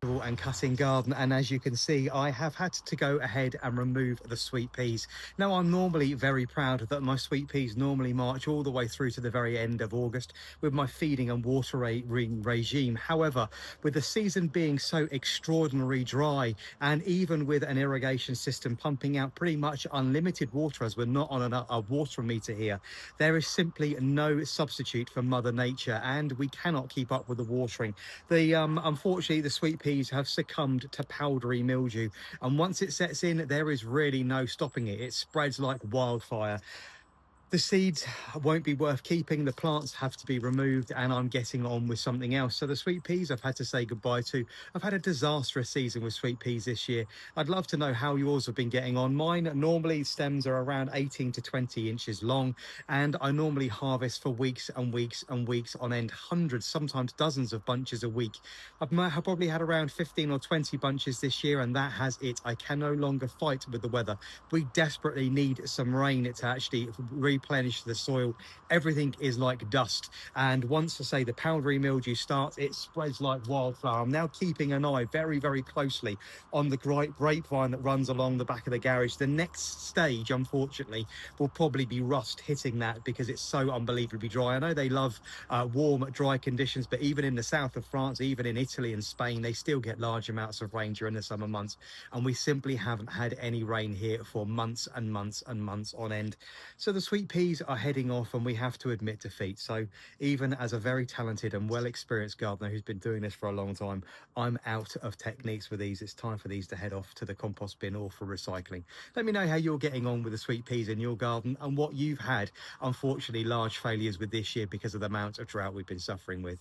And cutting garden, and as you can see, I have had to go ahead and remove the sweet peas. Now, I'm normally very proud that my sweet peas normally march all the way through to the very end of August with my feeding and watering regime. However, with the season being so extraordinarily dry, and even with an irrigation system pumping out pretty much unlimited water, as we're not on a water meter here, there is simply no substitute for Mother Nature, and we cannot keep up with the watering. Unfortunately, the sweet peas have succumbed to powdery mildew, and once it sets in, there is really no stopping it. It spreads like wildfire. The seeds won't be worth keeping. The plants have to be removed, and I'm getting on with something else. So the sweet peas I've had to say goodbye to. I've had a disastrous season with sweet peas this year. I'd love to know how yours have been getting on. Mine normally stems are around 18 to 20 inches long, and I normally harvest for weeks and weeks and weeks on end, hundreds, sometimes dozens of bunches a week. I've probably had around 15 or 20 bunches this year, and that has it. I can no longer fight with the weather. We desperately need some rain to actually replenish the soil. Everything is like dust, and once I say the powdery mildew starts, it spreads like wildfire. I'm now keeping an eye very closely on the grapevine that runs along the back of the garage. The next stage, unfortunately, will probably be rust hitting that because it's so unbelievably dry. I know they love warm, dry conditions, but even in the south of France, even in Italy and Spain, they still get large amounts of rain during the summer months, and we simply haven't had any rain here for months and months and months on end. So the sweet peas are heading off, and we have to admit defeat. So even as a very talented and well experienced gardener who's been doing this for a long time, I'm out of techniques with these. It's time for these to head off to the compost bin or for recycling. Let me know how you're getting on with the sweet peas in your garden, and what you've had unfortunately large failures with this year because of the amount of drought we've been suffering with.